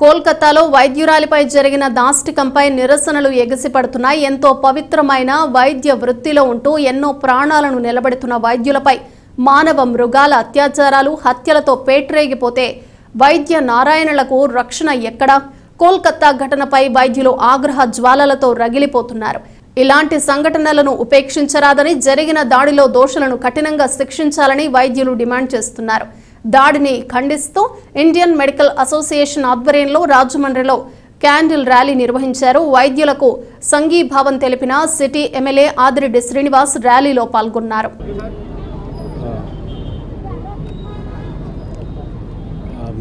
కోల్కతాలో వైద్యురాలిపై జరిగిన దాష్టికంపై నిరసనలు ఎగసిపడుతున్నాయి. ఎంతో పవిత్రమైన వైద్య వృత్తిలో ఉంటూ ఎన్నో ప్రాణాలను నిలబెడుతున్న వైద్యులపై మానవ మృగాల అత్యాచారాలు, హత్యలతో పేట్రేగిపోతే వైద్య నారాయణలకు రక్షణ ఎక్కడా? కోల్కతా ఘటనపై వైద్యులు ఆగ్రహ జ్వాలలతో రగిలిపోతున్నారు. ఇలాంటి సంఘటనలను ఉపేక్షించరాదని, జరిగిన దాడిలో దోషులను కఠినంగా శిక్షించాలని వైద్యులు డిమాండ్ చేస్తున్నారు. దాడిని ఖండిస్తూ ఇండియన్ మెడికల్ అసోసియేషన్ ఆధ్వర్యంలో రాజమండ్రిలో క్యాండిల్ ర్యాలీ నిర్వహించారు. వైద్యులకు సంఘీభావం తెలిపిన సిటీ ఎమ్మెల్యే ఆదిరెడ్డి శ్రీనివాస్ ర్యాలీలో పాల్గొన్నారు.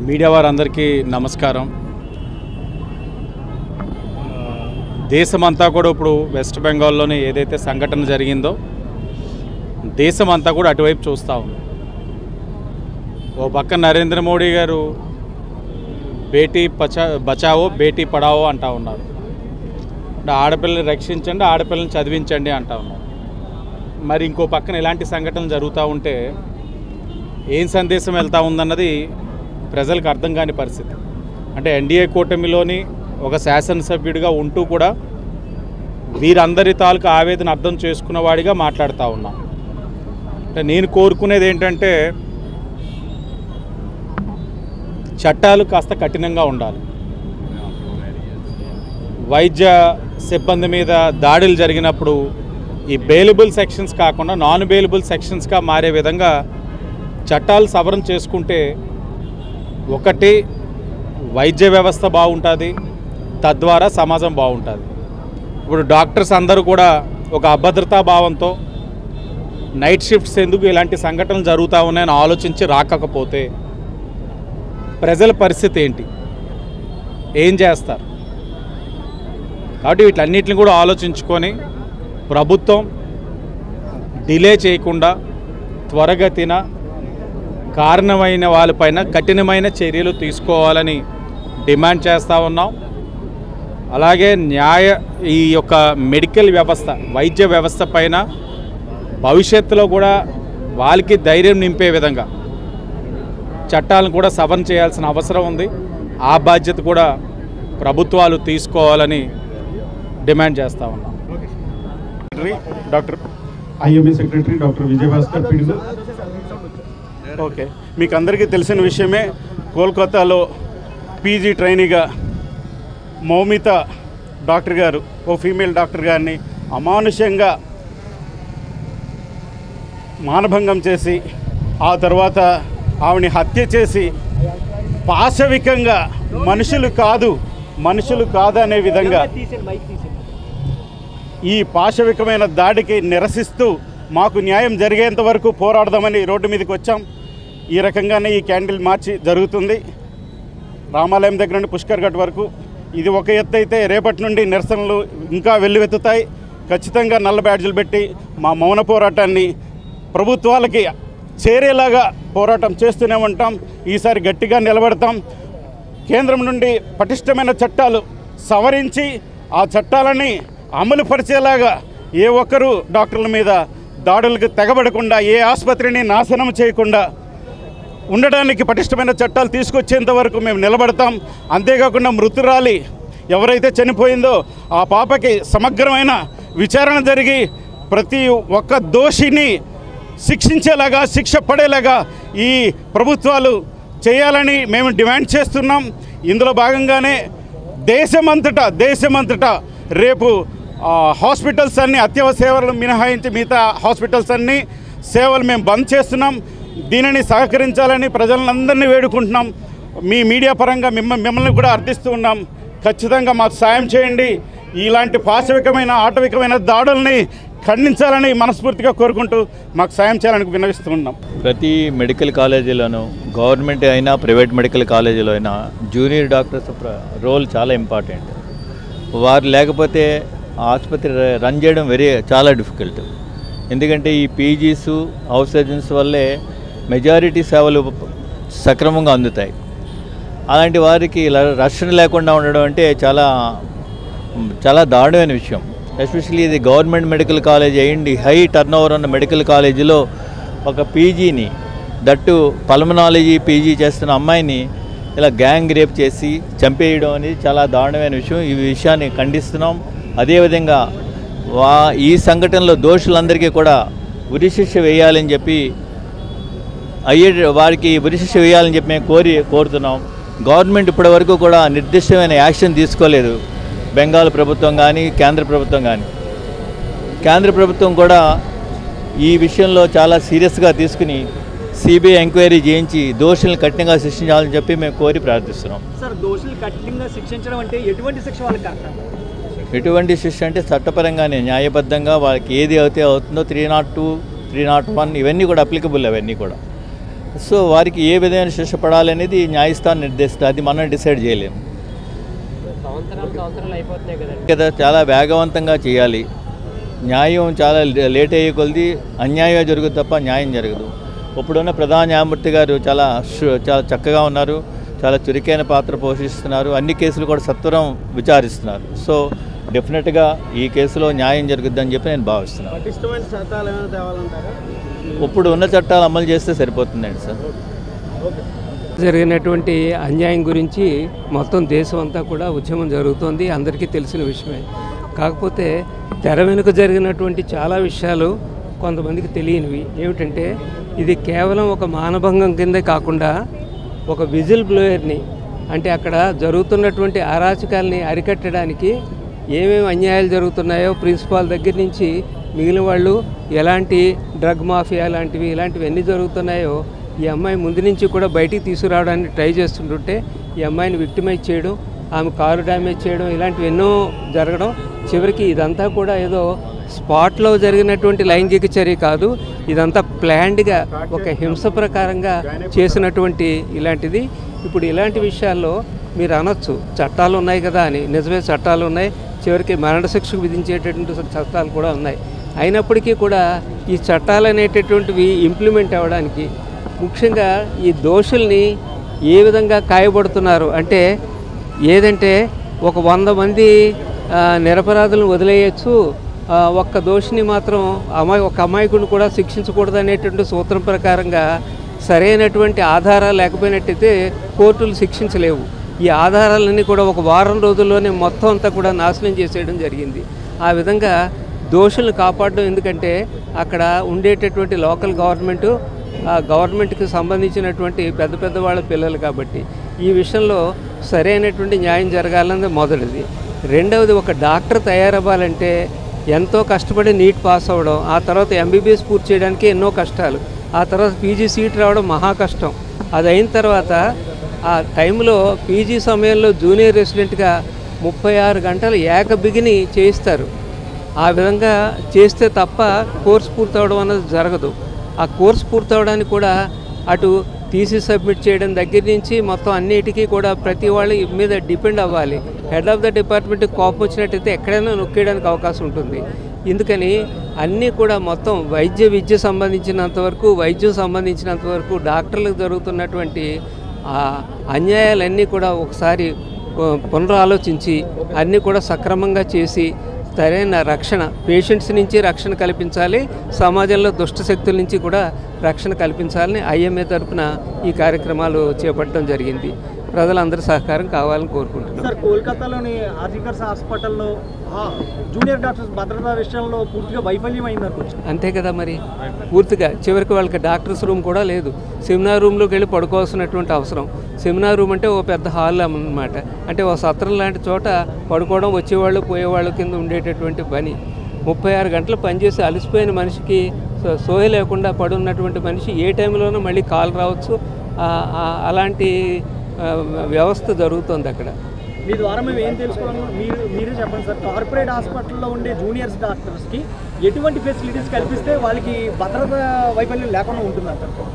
మీడియా వారందరికీ నమస్కారం. దేశమంతా కూడా ఇప్పుడు వెస్ట్ బెంగాల్లోనే ఏదైతే సంఘటన జరిగిందో దేశమంతా కూడా అటువైపు చూస్తూ ఉంది. ఓ పక్క నరేంద్ర మోడీ గారు బేటీ బచావో బేటీ పడావో అంటూ ఉన్నారు. అంటే ఆడపిల్లని రక్షించండి, ఆడపిల్లని చదివించండి అంటూ ఉన్నారు. మరి ఇంకో పక్కన ఇలాంటి సంఘటనలు జరుగుతూ ఉంటే ఏం సందేశం వెళ్తూ ఉందన్నది ప్రజలకు అర్థం కాని పరిస్థితి. అంటే ఎన్డీఏ కూటమిలోని ఒక శాసనసభ్యుడిగా ఉంటూ కూడా వీరందరి తాలూకు ఆవేదన అర్థం చేసుకున్నవాడిగా మాట్లాడుతూ ఉన్నా. అంటే నేను కోరుకునేది ఏంటంటే చట్టాలు కాస్త కఠినంగా ఉండాలి. వైద్య సిబ్బంది మీద దాడులు జరిగినప్పుడు ఈ బెయిలబుల్ సెక్షన్స్ కాకుండా నాన్ బెయిలబుల్ సెక్షన్స్గా మారే విధంగా చట్టాలు సవరణ చేసుకుంటే ఒకటి వైద్య వ్యవస్థ బాగుంటుంది, తద్వారా సమాజం బాగుంటుంది. ఇప్పుడు డాక్టర్స్ అందరూ కూడా ఒక అభద్రతా భావంతో నైట్ షిఫ్ట్స్ ఎందుకు ఇలాంటి సంఘటనలు జరుగుతూ ఉన్నాయని ఆలోచించి రాకపోతే ప్రజల పరిస్థితి ఏంటి, ఏం చేస్తారు? కాబట్టి వీటన్నిటిని కూడా ఆలోచించుకొని ప్రభుత్వం డిలే చేయకుండా త్వరగతిన కారణమైన వాళ్ళపైన కఠినమైన చర్యలు తీసుకోవాలని డిమాండ్ చేస్తూ ఉన్నాం. అలాగే ఈ యొక్క మెడికల్ వ్యవస్థ, వైద్య వ్యవస్థ పైన భవిష్యత్తులో కూడా వాళ్ళకి ధైర్యం నింపే విధంగా చట్టాలను కూడా సవరణ చేయాల్సిన అవసరం ఉంది. ఆ బాధ్యత కూడా ప్రభుత్వాలు తీసుకోవాలని డిమాండ్ చేస్తూ ఉన్నాం. Doctor IMA secretary doctor Vijayabhaskar పిడుగు. ఓకే, మీకు అందరికీ తెలిసిన విషయమే, కోల్కతాలో పీజీ ట్రైనీగా మౌమిత డాక్టర్ గారు, ఓ ఫీమేల్ డాక్టర్ గారిని అమానుష్యంగా మానభంగం చేసి ఆ తర్వాత ఆవిని హత్య చేసి పాశవికంగా మనుషులు కాదు అనే విధంగా ఈ పాశవికమైన దాడికి నిరసిస్తూ మాకు న్యాయం జరిగేంత వరకు పోరాడదామని రోడ్డు మీదకి వచ్చాం. ఈ రకంగానే ఈ క్యాండిల్ మార్చి జరుగుతుంది రామాలయం దగ్గర నుండి పుష్కర్ ఘాట్ వరకు. ఇది ఒక ఎత్తు అయితే రేపటి నుండి నిరసనలు ఇంకా వెల్లువెత్తుతాయి. ఖచ్చితంగా నల్ల బ్యాడ్జీలు పెట్టి మా మౌన పోరాటాన్ని ప్రభుత్వాలకి చేరేలాగా పోరాటం చేస్తూనే ఉంటాం. ఈసారి గట్టిగా నిలబడతాం. కేంద్రం నుండి పటిష్టమైన చట్టాలు సవరించి ఆ చట్టాలని అమలు పరిచేలాగా ఏ ఒక్కరూ డాక్టర్ల మీద దాడులకు తెగబడకుండా, ఏ ఆసుపత్రిని నాశనం చేయకుండా ఉండడానికి పటిష్టమైన చట్టాలు తీసుకొచ్చేంత వరకు మేము నిలబడతాం. అంతేకాకుండా మృతురాలి ఎవరైతే చనిపోయిందో ఆ పాపకి సమగ్రమైన విచారణ జరిగి ప్రతి ఒక్క దోషిని శిక్షించేలాగా, శిక్ష పడేలాగా ఈ ప్రభుత్వాలు చేయాలని మేము డిమాండ్ చేస్తున్నాం. ఇందులో భాగంగానే దేశమంతటా రేపు హాస్పిటల్స్ అన్నీ, అత్యవసర సేవలు మినహాయించి మిగతా హాస్పిటల్స్ అన్నీ సేవలు మేము బంద్ చేస్తున్నాం. దీనిని సహకరించాలని ప్రజలందరినీ వేడుకుంటున్నాం. మీ మీడియా పరంగా మిమ్మల్ని కూడా అర్థిస్తూ ఉన్నాం. ఖచ్చితంగా మాకు సాయం చేయండి. ఇలాంటి పాశవికమైన, ఆటవికమైన దాడుల్ని ఖండించాలని మనస్ఫూర్తిగా కోరుకుంటూ మాకు సాయం చేయాలని విన్నవిస్తూ ఉన్నాం. ప్రతి మెడికల్ కాలేజీలోనూ, గవర్నమెంట్ అయినా ప్రైవేట్ మెడికల్ కాలేజీలో అయినా జూనియర్ డాక్టర్స్ రోల్ చాలా ఇంపార్టెంట్. వారు లేకపోతే ఆసుపత్రి రన్ చేయడం చాలా డిఫికల్ట్. ఎందుకంటే ఈ పీజీస్, హౌస్ సర్జన్స్ వల్లే మెజారిటీ సేవలు సక్రమంగా అందుతాయి. అలాంటి వారికి రక్షణ లేకుండా ఉండడం అంటే చాలా దారుణమైన విషయం. ఎస్పెషల్లీ ఇది గవర్నమెంట్ మెడికల్ కాలేజ్ అయ్యింది, హై టర్న్ ఓవర్ ఉన్న మెడికల్ కాలేజీలో ఒక పీజీని, దట్టు పల్మనాలజీ పీజీ చేస్తున్న అమ్మాయిని ఇలా గ్యాంగ్ రేప్ చేసి చంపేయడం అనేది చాలా దారుణమైన విషయం. ఈ విషయాన్ని ఖండిస్తున్నాం. అదేవిధంగా ఈ సంఘటనలో దోషులందరికీ కూడా ఉరిశిక్ష వేయాలని చెప్పి వారికి ఉరిశిక్ష వేయాలని చెప్పి మేము కోరుతున్నాం. గవర్నమెంట్ ఇప్పటి వరకు కూడా నిర్దిష్టమైన యాక్షన్ తీసుకోలేదు. బెంగాల్ ప్రభుత్వం కానీ కేంద్ర ప్రభుత్వం కానీ. కేంద్ర ప్రభుత్వం కూడా ఈ విషయంలో చాలా సీరియస్గా తీసుకుని సిబిఐ ఎంక్వైరీ చేయించి దోషులను కఠినంగా శిక్షించాలని చెప్పి మేము కోరి ప్రార్థిస్తున్నాం. సార్, దోషులు కఠినంగా శిక్షించడం అంటే ఎటువంటి శిక్ష వాళ్ళకి కరెక్ట్? ఎటువంటి శిక్ష అంటే చట్టపరంగానే న్యాయబద్ధంగా వాళ్ళకి ఏది అయితే అవుతుందో 302, 301 ఇవన్నీ కూడా అప్లికబుల్. అవన్నీ కూడా సో వారికి ఏ విధమైన శిక్ష పడాలనేది న్యాయస్థానం నిర్దేశిస్తుంది. అది మనం డిసైడ్ చేయలేము కదా. చాలా వేగవంతంగా చేయాలి. న్యాయం చాలా లేట్ అయ్యే కొలది అన్యాయం జరుగుతుంది తప్ప న్యాయం జరగదు. ఇప్పుడున్న ప్రధాన న్యాయమూర్తి గారు చాలా చక్కగా ఉన్నారు. చాలా చురుకైన పాత్ర పోషిస్తున్నారు. అన్ని కేసులు కూడా సత్వరం విచారిస్తున్నారు. సో డెఫినెట్గా ఈ కేసులో న్యాయం జరుగుద్దని చెప్పి నేను భావిస్తున్నాను. ఇప్పుడు ఉన్న చట్టాలు అమలు చేస్తే సరిపోతుందండి సార్. జరిగినటువంటి అన్యాయం గురించి మొత్తం దేశం అంతా కూడా ఉద్యమం జరుగుతోంది, అందరికీ తెలిసిన విషయమే. కాకపోతే తెర వెనుక జరిగినటువంటి చాలా విషయాలు కొంతమందికి తెలియనివి. ఏమిటంటే ఇది కేవలం ఒక మానభంగం కిందే కాకుండా ఒక విజిల్ బ్లోయర్ని, అంటే అక్కడ జరుగుతున్నటువంటి అరాచకాల్ని అరికట్టడానికి ఏమేమి అన్యాయాలు జరుగుతున్నాయో ప్రిన్సిపాల్ దగ్గర నుంచి మిగిలిన వాళ్ళు ఎలాంటి డ్రగ్ మాఫియా ఇలాంటివి ఎన్ని జరుగుతున్నాయో ఈ అమ్మాయి ముందు నుంచి కూడా బయటికి తీసుకురావడానికి ట్రై చేస్తుంటుంటే ఈ అమ్మాయిని విక్టిమైజ్ చేయడం, ఆమె కారు డ్యామేజ్ చేయడం, ఇలాంటివి ఎన్నో జరగడం, చివరికి ఇదంతా కూడా ఏదో స్పాట్లో జరిగినటువంటి లైంగిక చర్య కాదు, ఇదంతా ప్లాన్డ్గా ఒక హింస ప్రకారంగా చేసినటువంటి ఇలాంటిది. ఇప్పుడు ఇలాంటి విషయాల్లో మీరు అనొచ్చు చట్టాలు ఉన్నాయి కదా అని. నిజమే, చట్టాలు ఉన్నాయి. చివరికి మరణశిక్షకు విధించేటటువంటి చట్టాలు కూడా ఉన్నాయి. అయినప్పటికీ కూడా ఈ చట్టాలు అనేటటువంటివి ఇంప్లిమెంట్ అవ్వడానికి ముఖ్యంగా ఈ దోషుల్ని ఏ విధంగా కాయబడుతున్నారు అంటే, ఏదంటే ఒక 100 మంది నిరపరాధులను వదిలేయచ్చు, ఒక్క దోషిని మాత్రం ఒక అమాయకుడిని కూడా శిక్షించకూడదు అనేటువంటి సూత్రం ప్రకారంగా సరైనటువంటి ఆధారాలు లేకపోయినట్టయితే కోర్టులు శిక్షించలేవు. ఈ ఆధారాలన్నీ కూడా ఒక వారం రోజుల్లోనే మొత్తం అంతా కూడా నాశనం చేసేయడం జరిగింది. ఆ విధంగా దోషులను కాపాడడం, ఎందుకంటే అక్కడ ఉండేటటువంటి లోకల్ గవర్నమెంటు, ఆ గవర్నమెంట్కి సంబంధించినటువంటి పెద్ద వాళ్ళ పిల్లలు కాబట్టి ఈ విషయంలో సరైనటువంటి న్యాయం జరగాలన్నది మొదటిది. రెండవది, ఒక డాక్టర్ తయారవ్వాలంటే ఎంతో కష్టపడి నీట్ పాస్ అవ్వడం, ఆ తర్వాత ఎంబీబీఎస్ పూర్తి చేయడానికి ఎన్నో కష్టాలు, ఆ తర్వాత పీజీ సీట్ రావడం మహా కష్టం. అది అయిన తర్వాత ఆ టైంలో పీజీ సమయంలో జూనియర్ రెసిడెంట్గా 36 గంటలు ఏకబిగిని చేయిస్తారు. ఆ విధంగా చేస్తే తప్ప కోర్సు పూర్తవడం అన్నది జరగదు. ఆ కోర్సు పూర్తవడానికి కూడా అటు థీసిస్ సబ్మిట్ చేయడం దగ్గర నుంచి మొత్తం అన్నిటికీ కూడా ప్రతి వాళ్ళ మీద డిపెండ్ అవ్వాలి. హెడ్ ఆఫ్ ద డిపార్ట్మెంట్కి కోపం వచ్చినట్టయితే ఎక్కడైనా నొక్కేయడానికి అవకాశం ఉంటుంది. ఎందుకని అన్నీ కూడా మొత్తం విద్య సంబంధించినంతవరకు, వైద్యం సంబంధించినంతవరకు డాక్టర్లకు జరుగుతున్నటువంటి అన్యాయాలన్నీ కూడా ఒకసారి పునరాలోచించి అన్నీ కూడా సక్రమంగా చేసి సరైన రక్షణ, పేషెంట్స్ నుంచి రక్షణ కల్పించాలి, సమాజంలో దుష్ట శక్తుల నుంచి కూడా రక్షణ కల్పించాలని ఐఎంఏ తరఫున ఈ కార్యక్రమాలు చేపట్టడం జరిగింది. ప్రజలందరి సహకారం కావాలని కోరుకుంటున్నాం. సార్, కోల్కతాలోని ఆర్జికర్ హాస్పిటల్లో జూనియర్ డాక్టర్స్ భద్రతా విషయంలో పూర్తిగా వైఫల్యం అయిందనుకోవచ్చు. అంతే కదా, మరి పూర్తిగా చివరికి వాళ్ళకి డాక్టర్స్ రూమ్ కూడా లేదు. సెమినార్ రూమ్లోకి వెళ్ళి పడుకోవాల్సినటువంటి అవసరం. సెమినార్ రూమ్ అంటే ఓ పెద్ద హాల్ అన్నమాట. అంటే ఓ సత్రం లాంటి చోట పడుకోవడం, వచ్చేవాళ్ళు పోయేవాళ్ళు కింద ఉండేటటువంటి పని. 36 గంటలు పనిచేసి అలసిపోయిన మనిషికి సోయ లేకుండా పడున్నటువంటి మనిషి ఏ టైంలోనూ మళ్ళీ కాల్ రావచ్చు. అలాంటి వ్యవస్థ జరుగుతుంది అక్కడ. మీ ద్వారా మేము ఏం తెలుసుకోవాలన్నా మీరే చెప్పండి సార్. కార్పొరేట్ హాస్పిటల్లో ఉండే జూనియర్స్ డాక్టర్స్కి ఎటువంటి ఫెసిలిటీస్ కల్పిస్తే వాళ్ళకి భద్రత వైఫల్యం లేకుండా ఉంటుందంటారు?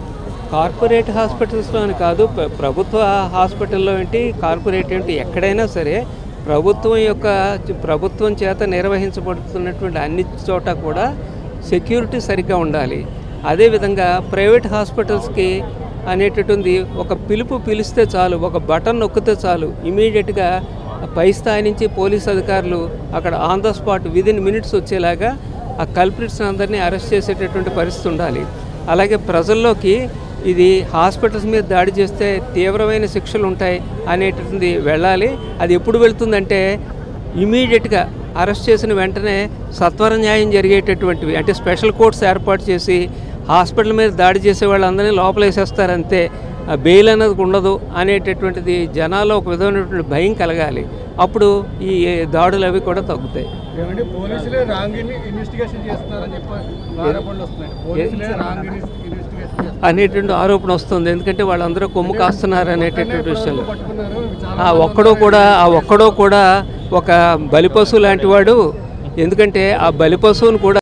కార్పొరేట్ హాస్పిటల్స్లో అని కాదు, ప్రభుత్వ హాస్పిటల్లో ఏంటి, కార్పొరేట్ ఏంటి, ఎక్కడైనా సరే ప్రభుత్వం చేత నిర్వహించబడుతున్నటువంటి అన్ని చోట కూడా సెక్యూరిటీ సరిగ్గా ఉండాలి. అదేవిధంగా ప్రైవేట్ హాస్పిటల్స్కి అనేటటువంటి ఒక పిలిస్తే చాలు, ఒక బటన్ నొక్కితే చాలు, ఇమీడియట్గా పై స్థాయి నుంచి పోలీస్ అధికారులు అక్కడ on the spot within minutes వచ్చేలాగా ఆ కల్ప్రిట్స్ అందరినీ అరెస్ట్ చేసేటటువంటి పరిస్థితి ఉండాలి. అలాగే ప్రజల్లోకి ఇది హాస్పిటల్స్ మీద దాడి చేస్తే తీవ్రమైన శిక్షలు ఉంటాయి అనేటువంటిది వెళ్ళాలి. అది ఎప్పుడు వెళ్తుందంటే ఇమీడియట్గా అరెస్ట్ చేసిన వెంటనే సత్వర న్యాయం జరిగేటటువంటివి, అంటే స్పెషల్ కోర్ట్స్ ఏర్పాటు చేసి హాస్పిటల్ మీద దాడి చేసే వాళ్ళందరినీ లోపలేసేస్తారంతే, బెయిల్ అనేది ఉండదు అనేటటువంటిది జనాల్లో ఒక విధమైనటువంటి భయం కలగాలి. అప్పుడు ఈ దాడులు అవి కూడా తగ్గుతాయి. అనేటువంటి ఆరోపణ వస్తుంది. ఎందుకంటే వాళ్ళందరూ కొమ్ము కాస్తున్నారు అనేటటువంటి విషయంలో ఆ ఒక్కడో కూడా ఒక బలిపశువు లాంటి వాడు. ఎందుకంటే ఆ బలిపశువును కూడా